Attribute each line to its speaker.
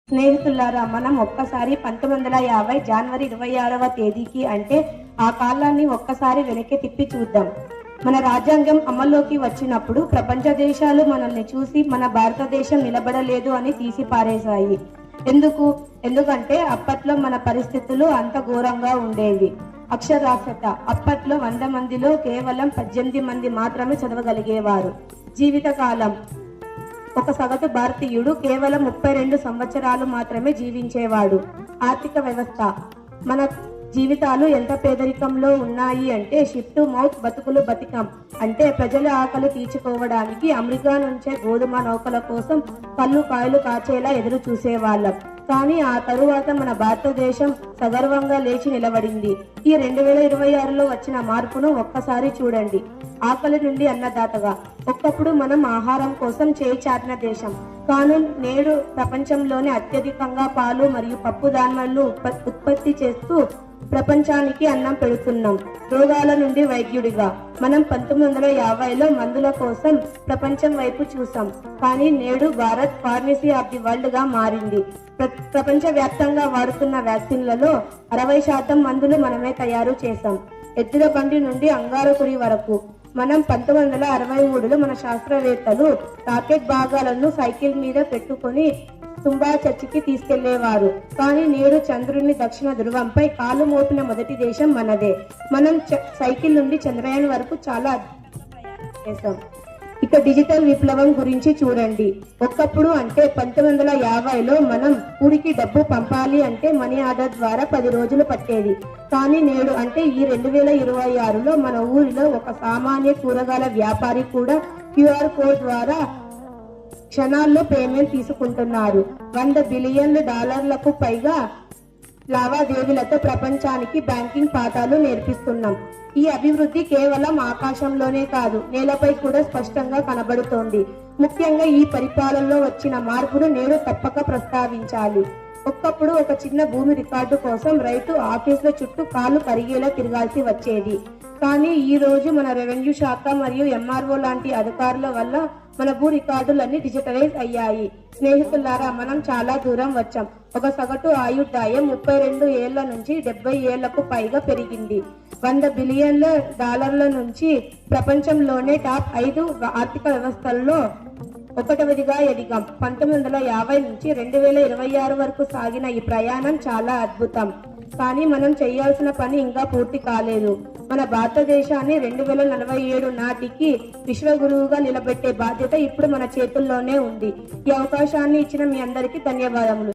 Speaker 1: స్నేహితులారా, మనం ఒక్కసారి 1950 జనవరి 26వ తేదీకి అంటే ఆ కాలాన్ని ఒక్కసారి వెనక్కి తిప్పి చూద్దాం. మన రాజ్యాంగం అమల్లోకి వచ్చినప్పుడు ప్రపంచ దేశాలు మనల్ని చూసి మన భారతదేశం నిలబడలేదు అని తీసి పారేశాయి. ఎందుకంటే అప్పట్లో మన పరిస్థితులు అంత ఘోరంగా ఉండేవి. అక్షరాస్యత అప్పట్లో 100 మందిలో కేవలం 18 మంది మాత్రమే చదవగలిగేవారు. జీవితకాలం ఒక సగటు భారతీయుడు కేవలం 32 సంవత్సరాలు మాత్రమే జీవించేవాడు. ఆర్థిక వ్యవస్థ మన జీవితాలు ఎంత పేదరికంలో ఉన్నాయి అంటే షిఫ్ట్ మౌత్ బతుకులు బతికం అంటే ప్రజల ఆకలి తీర్చుకోవడానికి అమెరికా నుంచే గోధుమ నౌకల కోసం కళ్ళు కాయలు కాచేలా ఎదురు చూసేవాళ్ళం. కానీ ఆ తరువాత మన భారతదేశం సగర్వంగా లేచి నిలబడింది. ఈ 2026లో వచ్చిన మార్పును ఒక్కసారి చూడండి. ఆకలి నుండి అన్నదాతగా ఒకప్పుడు మనం ఆహారం కోసం చేయి చాటిన దేశం, కానీ నేడు ప్రపంచంలోనే అత్యధికంగా పాలు మరియు పప్పు ధాన్యాలు ఉత్పత్తి చేస్తూ ప్రపంచానికి అన్నం పెడుతున్నాం. రోగాల నుండి వైద్యుడిగా మనం 1950లో మందుల కోసం ప్రపంచం వైపు చూసాం, కానీ నేడు Bharat pharmacy of the world గా మారింది. ప్రపంచ వ్యాప్తంగా వాడుతున్న వ్యాక్సిన్లలో 60% మందులు మనమే తయారు చేశాం. ఎద్దుల బండి నుండి అంగారకుడి వరకు మనం 1963లో మన శాస్త్రవేత్తలు రాకెట్ భాగాలను సైకిల్ మీద పెట్టుకుని తుంబా చర్చికి తీసుకెళ్లేవారు. కానీ నేడు చంద్రుని దక్షిణ ధృవంపై కాలు మోపిన మొదటి దేశం మనదే. మనం సైకిల్ నుండి చంద్రయాన్ వరకు చాలా చేశాం. ఇక డిజిటల్ విప్లవం గురించి చూడండి. ఒకప్పుడు అంటే 1950లో మనం ఊరికి డబ్బు పంపాలి అంటే మనీ ఆర్డర్ ద్వారా 10 రోజులు పట్టేది. కానీ నేడు అంటే ఈ 2026లో మన ఊరిలో ఒక సామాన్య కూరగాయల వ్యాపారి కూడా QR కోడ్ ద్వారా క్షణాల్లో పేమెంట్ తీసుకుంటున్నారు. $100 బిలియన్ పైగా లావాదేవీలతో ప్రపంచానికి బ్యాంకింగ్ పాఠాలు నేర్పిస్తున్నాం. ఈ అభివృద్ధి కేవలం ఆకాశంలోనే కాదు, నేలపై కూడా స్పష్టంగా కనబడుతోంది. ముఖ్యంగా ఈ పరిపాలనలో వచ్చిన మార్పును నేడు తప్పక ప్రస్తావించాలి. ఒకప్పుడు ఒక చిన్న భూమి రికార్డు కోసం రైతు ఆఫీసుల చుట్టూ కాలు కరిగేలా తిరగాల్సి వచ్చేది. కానీ ఈ రోజు మన రెవెన్యూ శాఖ మరియు MRO లాంటి అధికారుల వల్ల మన భూ రికార్డులన్నీ డిజిటలైజ్ అయ్యాయి. స్నేహితులారా, మనం చాలా దూరం వచ్చాం. ఒక సగటు ఆయుర్దాయం 32 ఏళ్ల నుంచి 70 ఏళ్లకు పైగా పెరిగింది. $100 బిలియన్ నుంచి ప్రపంచంలోనే టాప్ 5 ఆర్థిక వ్యవస్థల్లో ఒకటవదిగా ఎదిగాం. 1950 నుంచి 2026 వరకు సాగిన ఈ ప్రయాణం చాలా అద్భుతం. కానీ మనం చేయాల్సిన పని ఇంకా పూర్తి కాలేదు. మన భారతదేశాన్ని 2047 నాటికి విశ్వగురువుగా నిలబెట్టే బాధ్యత ఇప్పుడు మన చేతుల్లోనే ఉంది. ఈ అవకాశాన్ని ఇచ్చిన మీ అందరికీ ధన్యవాదములు.